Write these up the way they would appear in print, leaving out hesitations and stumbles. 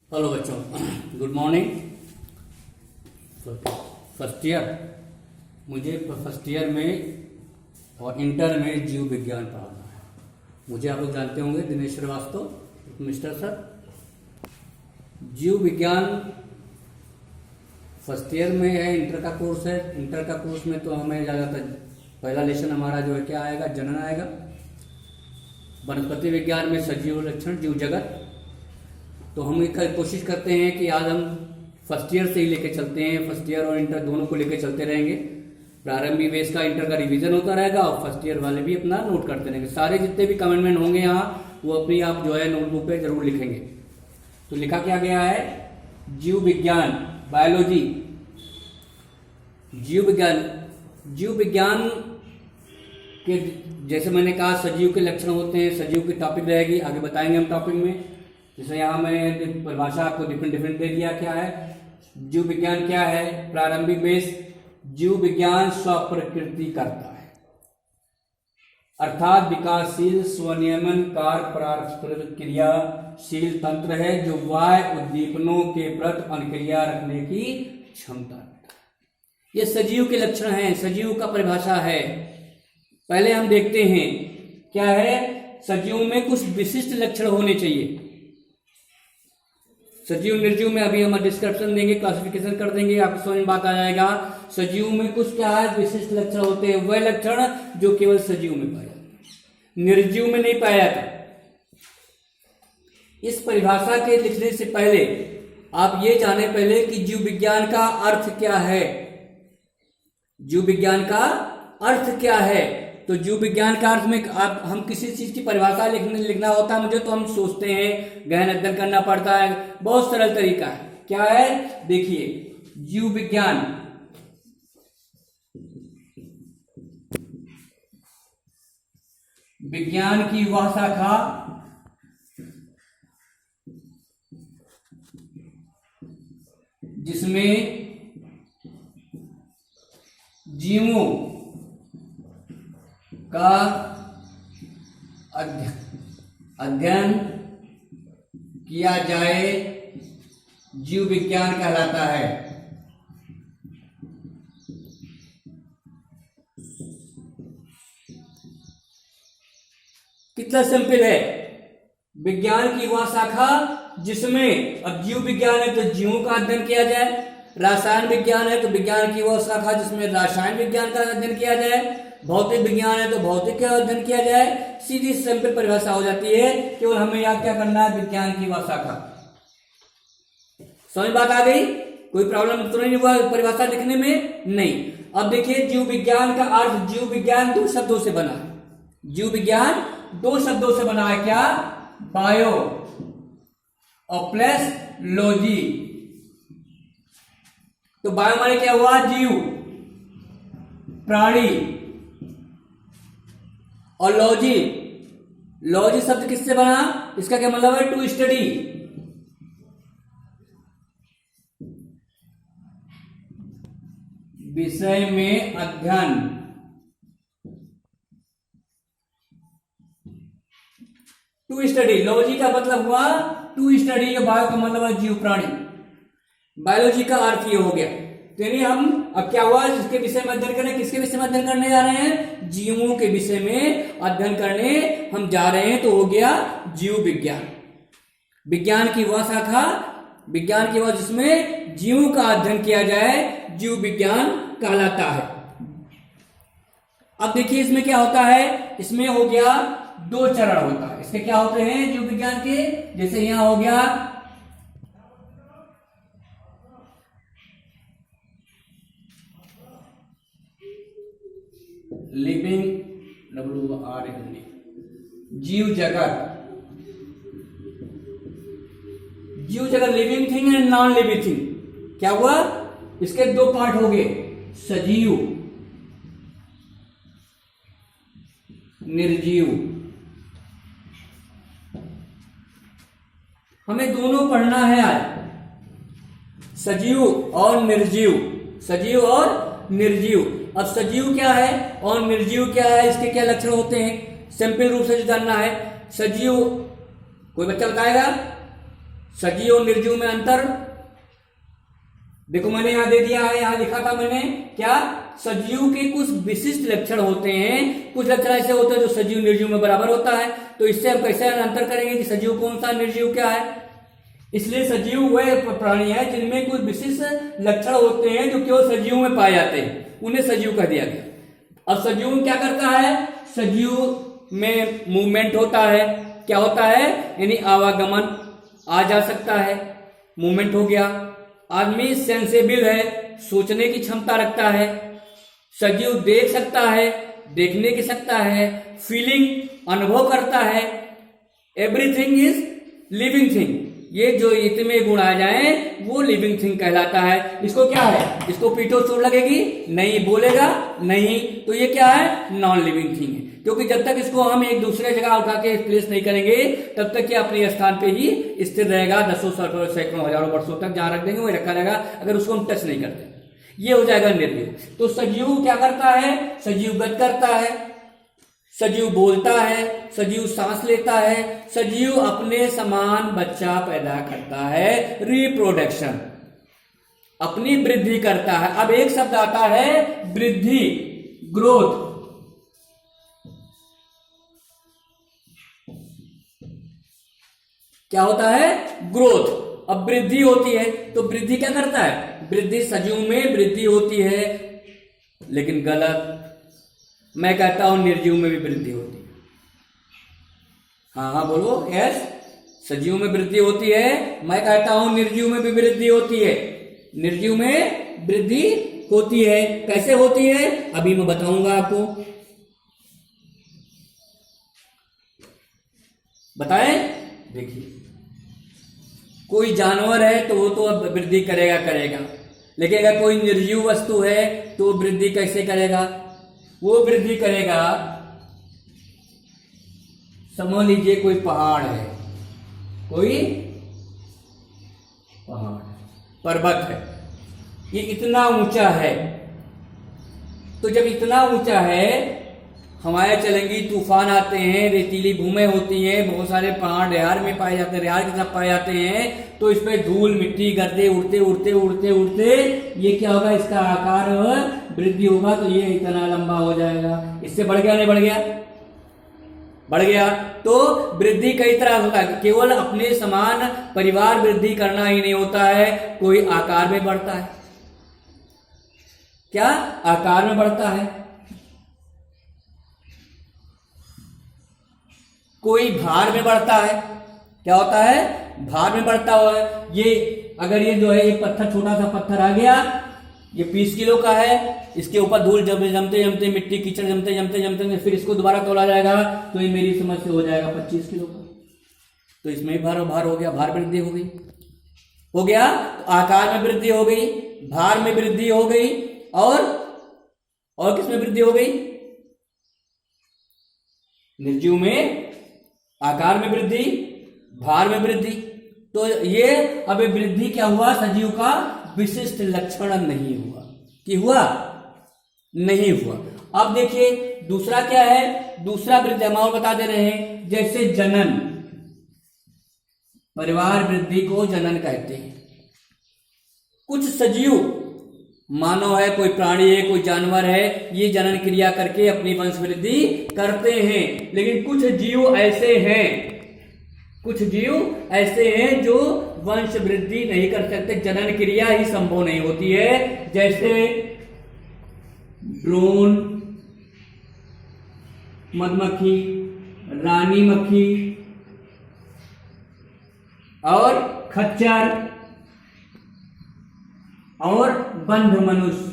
Hello बच्चों, good morning. First year, मुझे first year में और इंटर में जीव विज्ञान पढ़ाना है। मुझे आप लोग जानते होंगे, दिनेश श्रीवास्तव मिस्टर सर। जीव विज्ञान फर्स्ट ईयर में है, इंटर का कोर्स है। इंटर का कोर्स में तो हमें ज़्यादातर पहला लेसन हमारा जो है क्या आएगा, जनन आएगा। वनस्पति विज्ञान में सजीव लक्षण, जीव जगत। तो हम कोशिश करते हैं कि आज हम फर्स्ट ईयर से ही लेके चलते हैं। फर्स्ट ईयर और इंटर दोनों को लेके चलते रहेंगे। प्रारंभिक बेस का इंटर का रिवीजन होता रहेगा और फर्स्ट ईयर वाले भी अपना नोट करते रहेंगे। सारे जितने भी कमेंटमेंट होंगे यहाँ वो अपनी आप जो है नोटबुक पे जरूर लिखेंगे। तो लिखा क्या गया है, जीव विज्ञान, बायोलॉजी, जीव विज्ञान के जैसे मैंने कहा सजीव के लक्षण होते हैं। सजीव की टॉपिक रहेगी, आगे बताएंगे हम टॉपिक में। जैसे यहाँ मैंने परिभाषा आपको डिफरेंट दे दिया। क्या है जीव विज्ञान, क्या है प्रारंभिक बेस। जीव विज्ञान स्वप्रकृति करता है, अर्थात विकासशील स्वनियमन कार परस्पर क्रियाशील तंत्र है जो बाह्य उद्दीपनों के प्रति अनुक्रिया रखने की क्षमता रखता है। ये सजीव के लक्षण हैं, सजीव का परिभाषा है। पहले हम देखते हैं क्या है, सजीव में कुछ विशिष्ट लक्षण होने चाहिए। सजीव निर्जीव में अभी हम डिस्क्रिप्शन देंगे, क्लासिफिकेशन कर देंगे, आपको समझ में बात आ जाएगा। सजीव में कुछ क्या है, विशिष्ट लक्षण होते हैं, वह लक्षण जो केवल सजीव में पाया जाता है, निर्जीव में नहीं पाया जाता। इस परिभाषा के लिखने से पहले आप ये जाने पहले कि जीव विज्ञान का अर्थ क्या है। जीव विज्ञान का अर्थ क्या है, तो जीव विज्ञान का अर्थ में आप हम किसी चीज की परिभाषा लिखना होता है मुझे, तो हम सोचते हैं, गहन अध्ययन करना पड़ता है। बहुत सरल तरीका है। क्या है, देखिए जीव विज्ञान विज्ञान की वह शाखा जिसमें जीवों का अध्ययन किया जाए, जीव विज्ञान कहलाता है। कितना सिंपल है, विज्ञान की वह शाखा जिसमें, अब जीव विज्ञान है तो जीवों का अध्ययन किया जाए, रसायन विज्ञान है तो विज्ञान की वह शाखा जिसमें रसायन विज्ञान का अध्ययन किया जाए, भौतिक विज्ञान है तो भौतिक का अध्ययन किया जाए। सीधी सिंपल परिभाषा हो जाती है। केवल हमें याद क्या करना है, विज्ञान की वह शाखा। समझ बात आ गई, कोई प्रॉब्लम तो नहीं हुआ परिभाषा लिखने में, नहीं। अब देखिए जीव विज्ञान का अर्थ, जीव विज्ञान दो शब्दों से बना है। जीव विज्ञान दो शब्दों से बना है। क्या, बायो और प्लस लॉजी। तो बायो माने क्या हुआ, जीव, प्राणी, और लॉजी, लॉजी शब्द किससे बना, इसका क्या मतलब है, टू स्टडी। विषय में अध्ययन, टू स्टडी। लॉजी का मतलब हुआ टू स्टडी, बायो का मतलब है जीव प्राणी। बायोलॉजी का अर्थ ये हो गया। तो यानी हम अब क्या हुआ, जिसके विषय में अध्ययन करने, किसके विषय में अध्ययन करने जा रहे हैं, जीवों के विषय में अध्ययन करने हम जा रहे हैं। तो हो गया जीव विज्ञान। विज्ञान की वह शाखा, विज्ञान की वह जिसमें जीवों का अध्ययन किया जाए, जीव विज्ञान कहलाता है। अब देखिए इसमें क्या होता है, इसमें हो गया दो चरण होता है। इसके क्या होते हैं जीव विज्ञान के, जैसे यहां हो गया लिविंग, जीव जगत, जीव जगत living thing and non living thing. क्या हुआ, इसके दो पार्ट हो गए, सजीव, निर्जीव। हमें दोनों पढ़ना है आज, सजीव और निर्जीव, सजीव और निर्जीव। अब सजीव क्या है और निर्जीव क्या है, इसके क्या लक्षण होते हैं, सिंपल रूप से जानना है। सजीव, कोई बच्चा बताएगा, सजीव और निर्जीव में अंतर देखो, मैंने यहां दे दिया है, यहां लिखा था मैंने क्या, सजीव के कुछ विशिष्ट लक्षण होते हैं, कुछ लक्षण ऐसे होते हैं जो सजीव निर्जीव में बराबर होता है। तो इससे हम कैसे अंतर करेंगे कि सजीव कौन सा, निर्जीव क्या है। इसलिए सजीव वह प्राणी है जिनमें कुछ विशिष्ट लक्षण होते हैं जो केवल सजीव में पाए जाते हैं, उन्हें सजीव कह दिया गया। अब सजीव में क्या करता है, सजीव में मूवमेंट होता है, क्या होता है, यानी आवागमन, आ जा सकता है, मूवमेंट हो गया। आदमी सेंसेबल है, सोचने की क्षमता रखता है। सजीव देख सकता है, देखने की सकता है, फीलिंग, अनुभव करता है। एवरीथिंग इज लिविंग थिंग, ये जो इतने गुण आ जाए वो लिविंग थिंग कहलाता है। इसको क्या है, इसको पीटो चोट लगेगी नहीं, बोलेगा नहीं, तो ये क्या है, नॉन लिविंग थिंग है। क्योंकि जब तक इसको हम एक दूसरे जगह उठा के प्लेस नहीं करेंगे तब तक ये अपने स्थान पे ही स्थिर रहेगा, दसों सैकड़ों हजारों वर्षों तक जहां रख देंगे वही रखा रहेगा, अगर उसको हम टच नहीं करते। ये हो जाएगा निर्जीव। तो सजीव क्या करता है, सजीव गत करता है, सजीव बोलता है, सजीव सांस लेता है, सजीव अपने समान बच्चा पैदा करता है, रिप्रोडक्शन, अपनी वृद्धि करता है। अब एक शब्द आता है वृद्धि, ग्रोथ। क्या होता है, ग्रोथ। अब वृद्धि होती है, तो वृद्धि क्या करता है, वृद्धि सजीव में वृद्धि होती है, लेकिन गलत। मैं कहता हूं निर्जीव में भी वृद्धि होती है। हाँ हाँ बोलो, यस, सजीव में वृद्धि होती है, मैं कहता हूं निर्जीव में भी वृद्धि होती है। निर्जीव में वृद्धि होती है, कैसे होती है अभी मैं बताऊंगा आपको। बताएं, देखिए, कोई जानवर है तो वो तो अब वृद्धि करेगा, लेकिन अगर कोई निर्जीव वस्तु है तो वृद्धि कैसे करेगा, वो वृद्धि करेगा, समझ लीजिए कोई पहाड़ है, कोई पहाड़, पर्वत है, ये इतना ऊंचा है, तो जब इतना ऊंचा है, हवाएं चलेंगी, तूफान आते हैं, रेतीली भूमें होती हैं, बहुत सारे पहाड़ रेहार में पाए जाते हैं, रेहार के साथ पाए जाते हैं, तो इसमें धूल मिट्टी गर्दे उड़ते उड़ते उड़ते उड़ते ये क्या होगा, इसका आकार वृद्धि होगा, तो ये इतना लंबा हो जाएगा। इससे बढ़ गया नहीं बढ़ गया, बढ़ गया। तो वृद्धि कई तरह होता है, केवल अपने समान परिवार वृद्धि करना ही नहीं होता है, कोई आकार में बढ़ता है, क्या आकार में बढ़ता है, कोई भार में बढ़ता है, क्या होता है, भार में बढ़ता हुआ है। ये अगर ये जो है एक पत्थर, छोटा सा पत्थर आ गया, ये 20 किलो का है, इसके ऊपर धूल जमते जमते मिट्टी कीचड़ जमते जमते फिर इसको दोबारा तोला जाएगा, तो ये मेरी समझ से हो जाएगा 25 किलो का। तो इसमें भी भार हो गया, भार वृद्धि हो गई, हो गया। तो आकार में वृद्धि हो गई, भार में वृद्धि हो गई, और किस में वृद्धि हो गई, निर्जीव में आकार में वृद्धि, भार में वृद्धि। तो ये अब वृद्धि क्या हुआ, सजीव का विशिष्ट लक्षण नहीं हुआ, कि हुआ नहीं हुआ। अब देखिए दूसरा क्या है, दूसरा वृद्धि हम और बता दे रहे हैं, जैसे जनन, परिवार वृद्धि को जनन कहते हैं। कुछ सजीव, मानव है, कोई प्राणी है, कोई जानवर है, ये जनन क्रिया करके अपनी वंश वृद्धि करते हैं। लेकिन कुछ जीव ऐसे हैं, कुछ जीव ऐसे हैं जो वंश वृद्धि नहीं कर सकते, जनन क्रिया ही संभव नहीं होती है। जैसे ड्रोन, मधुमक्खी, रानी मक्खी और खच्चर और बंध मनुष्य,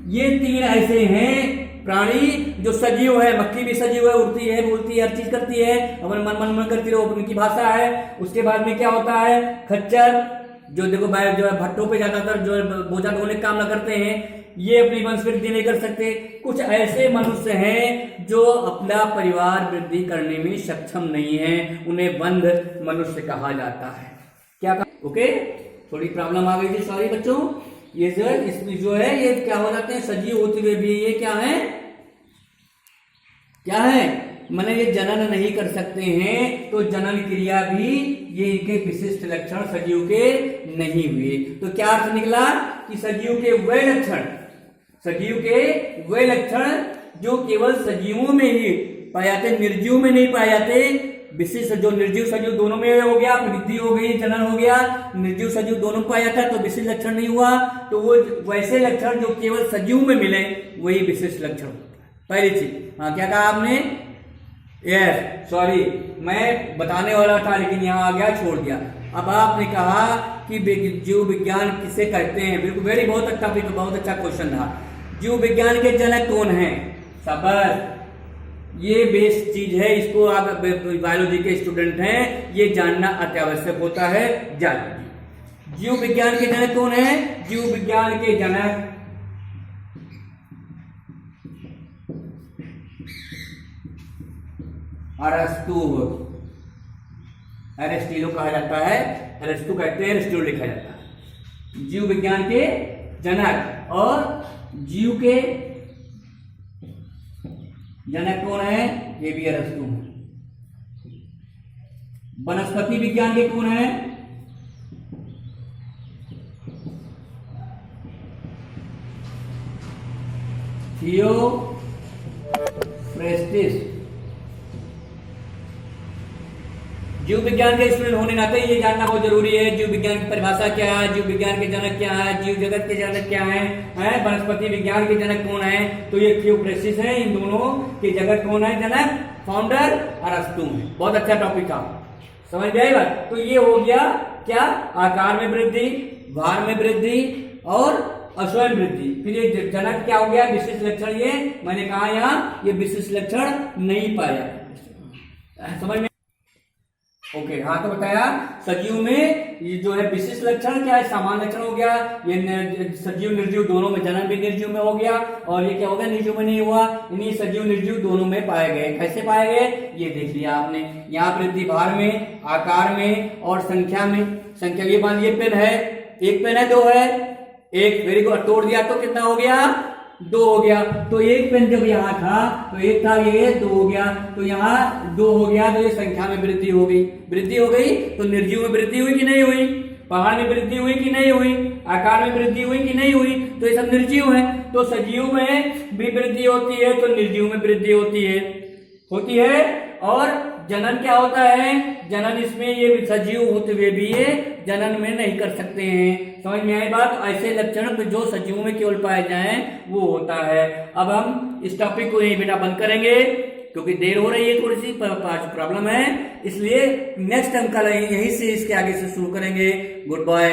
ये 3 ऐसे हैं प्राणी जो सजीव है। मक्खी भी सजीव है, उड़ती है, बोलती है, हर चीज करती है, अपन मन करती है, उनकी भाषा है। उसके बाद में क्या होता है, खच्चर, जो देखो जो है भट्टों पे ज्यादातर जो बोझा ढोने का काम न करते हैं, ये अपनी वंश वृद्धि नहीं कर सकते। कुछ ऐसे मनुष्य हैं जो अपना परिवार वृद्धि करने में सक्षम नहीं है, उन्हें बंध मनुष्य कहा जाता है। क्या कहा? ओके, थोड़ी प्रॉब्लम आ गई थी, सॉरी बच्चों। ये जो है, इसमें जो है ये क्या हो जाते हैं, सजीव होते हुए भी ये क्या है, क्या है, मैंने ये जनन नहीं कर सकते हैं, तो जनन क्रिया भी ये इनके विशिष्ट लक्षण सजीव के नहीं हुए। तो क्या अर्थ निकला कि सजीव के वे लक्षण जो केवल सजीवों में ही पाए जाते, निर्जीव में नहीं पाए जाते। विशिष्ट जो निर्जीव सजीव दोनों में हो गया, वृद्धि हो गई, जनन हो गया, निर्जीव सजीव दोनों में पाया जाता है, तो विशिष्ट लक्षण नहीं हुआ। तो वो वैसे लक्षण जो केवल सजीव में मिले वही विशिष्ट लक्षण। पहली चीज, हाँ क्या कहा आपने? यस, सॉरी मैं बताने वाला था लेकिन यहाँ आ गया, छोड़ दिया। अब आपने कहा कि जीव विज्ञान किसे कहते हैं। बिल्कुल वेरी बहुत अच्छा टॉपिक, बहुत अच्छा क्वेश्चन था। जीव विज्ञान के जनक कौन है? शाबाश, ये बेस्ट चीज है, इसको आप बायोलॉजी के स्टूडेंट हैं, ये जानना अत्यावश्यक होता है, जान लीजिए। जीव विज्ञान के जनक कौन है? जीव विज्ञान के जनक अरस्तु, एरिस्टोटल कहा जाता है, अरस्तु कहते हैं, एरिस्टोटल लिखा जाता है। जीव विज्ञान के जनक, और जीव के जनक कौन है? ये भी अरस्तु है। वनस्पति विज्ञान के कौन है? थियोफ्रेस्टिस। जीव विज्ञान के स्टूडेंट होने नाते ये जानना बहुत जरूरी है, जीव विज्ञान की परिभाषा क्या है, जीव विज्ञान के जनक क्या है, जीव जगत के जनक क्या है, वनस्पति विज्ञान के जनक कौन है? तो ये थियोफ्रेस्टिस है। इन दोनों के जगत कौन है जनक? फाउंडर अरस्तु है। बहुत अच्छा टॉपिक था, समझ में आई बात? तो ये हो गया क्या? आकार में वृद्धि, भार में वृद्धि और स्वयं वृद्धि। फिर ये जनक क्या हो गया? विशिष्ट लक्षण। ये मैंने कहा यहाँ ये विशिष्ट लक्षण नहीं पाया, समझ में? ओके, हाँ तो बताया सजीव में ये जो है विशिष्ट लक्षण क्या है? सामान्य लक्षण हो गया, ये सजीव निर्जीव दोनों में, जनन भी निर्जीव में हो गया, और ये क्या हो गया? निर्जीव में नहीं हुआ, यानी सजीव निर्जीव दोनों में पाए गए। कैसे पाए गए? ये देख लिया आपने, यहाँ वृद्धि भार में, आकार में और संख्या में। संख्या ये मान, ये पेन है, एक पेन है, दो है, एक, वेरी गुड, तोड़ दिया तो कितना हो गया? दो हो गया। तो एक पेन जब यहाँ था तो एक था, ये दो हो गया, तो यहाँ दो हो गया, तो ये संख्या में वृद्धि हो गई। वृद्धि हो गई तो निर्जीव में वृद्धि हुई कि नहीं हुई? पहाड़ में वृद्धि हुई कि नहीं हुई? आकार में वृद्धि हुई कि नहीं हुई? तो ये सब निर्जीव है। तो सजीव में भी वृद्धि होती है तो निर्जीव में वृद्धि होती है। और जनन क्या होता है? जनन इसमें ये सजीव होते हुए भी ये जनन में नहीं कर सकते हैं। समझ में आई बात? ऐसे लक्षण जो सजीव में केवल पाए जाएं वो होता है। अब हम इस टॉपिक को यही बेटा बंद करेंगे क्योंकि देर हो रही है, थोड़ी सी प्रॉब्लम है, इसलिए नेक्स्ट हम कल यहीं से इसके आगे से शुरू करेंगे। Good bye.